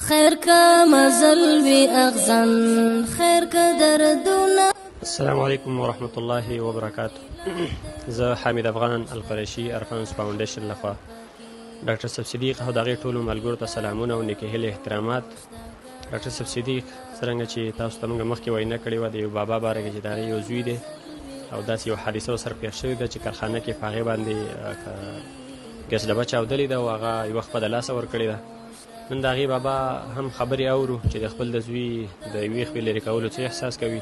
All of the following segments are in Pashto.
خیر کا مزل وی اغزن خیر کا دردونه. السلام علیکم ورحمت الله وبرکاته. زه حامد افغان القریشي ارفانس فاونډیشن لخوا ډاکټر صاحب صدیق او د هغې ټولو ملګرو ته سلامونه او نیکې هیلې احترامات. ډاکټر صاحب صدیق څرنګه چې تاسو ته موږ مخکې وینا کړې وه د یو بابا باره کې چې د هغې یو زوی دی او داسې یو حادثه ورسره پېښ شوې ده چې کارخانه کې په هغې باندې ګیس ډبه چاودلې ده او هغه یوه خپه د لاسه ورکړې ده. نن د هغې بابا هم خبرې اورو چې د خپل د زوی د یوې خپې لرې کولو څه احساس کوي.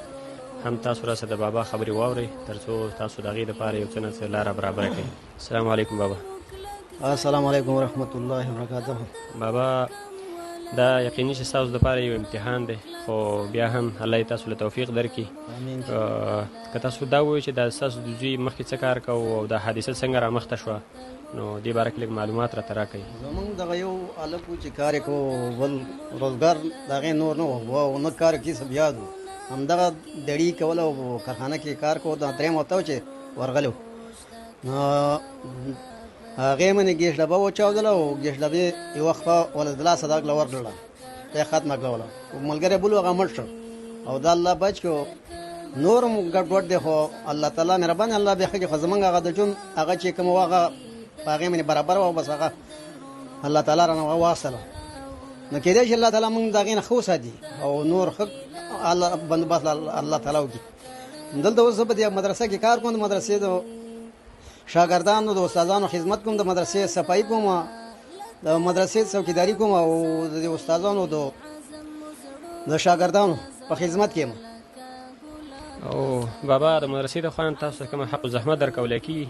هم تاسو راسه د بابا خبرې واورئ تر څو تاسو د هغې دپاره یو څه نه څه لاره برابره کړئ. السلام علیکم بابا. السلام علیکم ورحمت الله وبرکاته. بابا دا یقیني چې ستاسو دپاره یو امتحان دی خو بیا هم الله یې تاسو له توفیق درکړي. که تاسو دا ووایئ چې دا ستاسو د زوی مخکې څه کار کوو او دا حادثه څنګه رامخته شوه نو دې باره کې لږ معلومات راته راکړئ. زمونږ دغه یو هلک و چې کار یې کوو بل روزګار د هغې نور نه و نه کار کسب یاد و همدغه دړي کوله او کارخانه کې کار کوو. دا درېیم وخت و چې ورغلی و نو هغې منې ګیس ډبه وچاودله او ګیس ډبې یوه خپه ولې د لاسه دا کړله ورکړله ته یې ختمه کړوله. ملګری بل و هغه مړ شو او دا الله بچ کړو. نور هم ګډوډ دی خو الله تعالی مهربان الله بیا ښه کړي. خو زمونږ هغه د ژوند هغه چې کومه و هغه په هغې منې برابر وه بس هغه الله تعالی رانه واخیستله. نو کېدای شي الله تعالی موږ د هغې نه ښه وساتي او نور ښه الله بندوبست الله تعالی وکړي. دلته اوس زه په دې مدرسه کې کار کوم. د مدرسې د شاګردانو د استادانو خدمت کوم. د مدرسې صفایي کوم د مدرسې څوکیداري کوم او د استادانو د شاګردانو په خدمت کې یم. او بابا د مدرسې د خوا نه تاسو ته کومه حق زحمت درکولی کېږي؟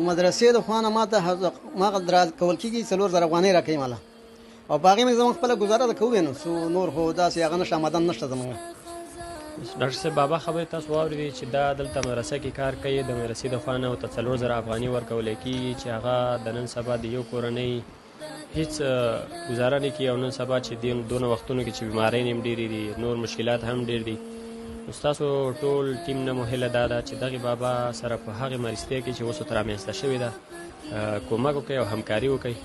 مدرسې د خوا نه ما درکول کېږي 4000 افغانۍ راکوي ماله او په هغې مې زموږ خپله ګزاره ده کوو نو نور خو داسې هغه نشته آمدن نشته زموږ. ډاکټر صاحب بابا خبرې تاسو واورېدې چې دا دلته مدرسه کې کار کوي د مدرسې د خوا نه ورته 4000 افغانۍ ورکولی کېږي چې هغه د نن سبا د یو کورنۍ هېڅ ګزاره نه کړي او نن سبا چې دونه وختونو کې چې بیمارۍ هم ډېرې دي نور مشکلات هم ډېر دي. نو ستاسو ټول ټیم نه مو هیله دا ده چې دغې بابا سره په هغې مرستیا کې چې اوس ورته رامنځته شوې ده کومک وکړئ او همکاري وکړئ.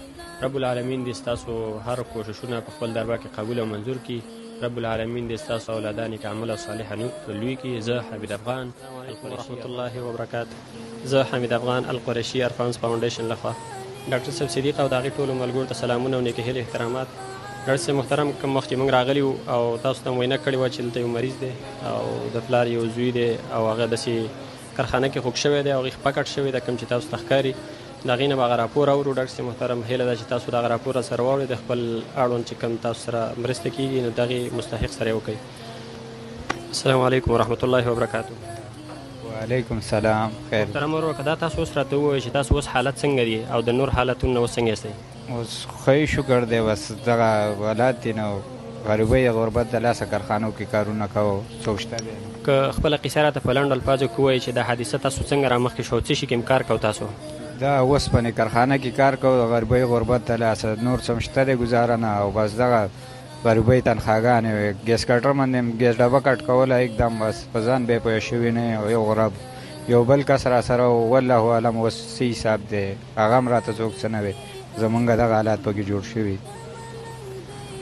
رب العالمین دې ستاسو هر کوششونه په خپل دربار کې قبول او منظور کړي. رب العالمین دې ستاسو اولادان نیک عمل او صالح لوی کړي. زه حمید افغان ورحمت الله وبرکاته. زه حمید افغان القریشي ارفانس فاونډیشن لخوا ډاکټر صاحب صدیق او د هغې ټولو ملګرو ته سلامونه او نیکې هیلې احترامات. ډاکټر صاحب محترم کوم وخت چې موږ راغلي وو او تاسو ته وینا کړې وه چې دلته یو مریض دی او د پلار یو زوی دی او هغه داسې کارخانه کې خوږ شوی دی او هغې خپه کټ شوی ده کوم چې تاسو ته ښکاري. د هغې نه به هغه راپور اورو. ډاکټر صاحب محترم هیله ده چې تاسو د هغه راپور راسره واورئ د خپل اړوند چې کوم تاسو سره مرسته کېږي نو د هغې مستحق سره یې وکړئ. السلام علیکم ورحمت الله وبرکاته. وعلیکم السلام. خیر محترم ورور که دا تاسو اوس راته ووایئ چې تاسو اوس حالت څنګه دي او د نور حالتونه اوس څنګه یاستئ؟ اوس ښه شکر دی بس دغه حالات دي نو غریبۍ غربت د لاسه کارخانو کې کارونه کوو څوک شته دی. که خپله قیصه راته په لنډ الفاظو کې ووایئ چې دا حادثه تاسو څنګه رامخکې شو څه شي کې کار کوو تاسو؟ دا اوسپنې کارخانه کې کار کوو د غریبۍ غربت د لاسه نور څه هم شته دی ګزاره نه او بس دغه غریبۍ تنخواګانې وې. ګیس کټر باندې ګیس ډبه کټ کوله एकदम بس په ځان بیا پوه شوي نه یو غرب یو بل کس را سره والله عالم اوس څه حساب دی هغه هم راته څوک څه نه وی. زمونږ دغه حالات پکې جوړ شوي.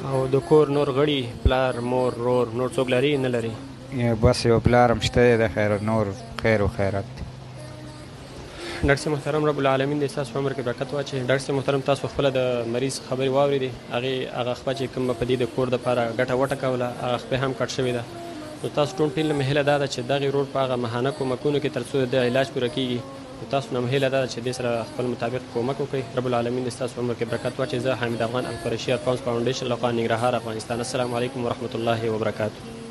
او د کور نور غړي پلار مور رور نور څوک لري نه لري؟ بس یو پلار هم شته دی د خیر نور خیر و خیرات دی. ډاکټر صاحب محترم رب العالمین دې ستاسو عمر کې برکت واچوي. ډاکټر صاحب محترم تاسو خپله د مریض خبرې واورېدې هغه خپه چې کومه په دې د کور دپاره ګټه وټه کوله هغه خپې هم کټ شوې ده. نو تاسو ټول ټیم نه مې هیله دا ده چې دغې روډ په هغه ماهانه کومکونو کې تر څو د علاج پوره کېږي نو تاسو نه مې هیله دا ده چې دې سره خپل مطابق کومک وکړئ. رب العالمین دې ستاسو عمر کې برکت واچوي. زه حمید افغان القریشي ارفانس فاونډیشن لخوا ننګرهار افغانستان. السلام علیکم ورحمت الله وبرکاته.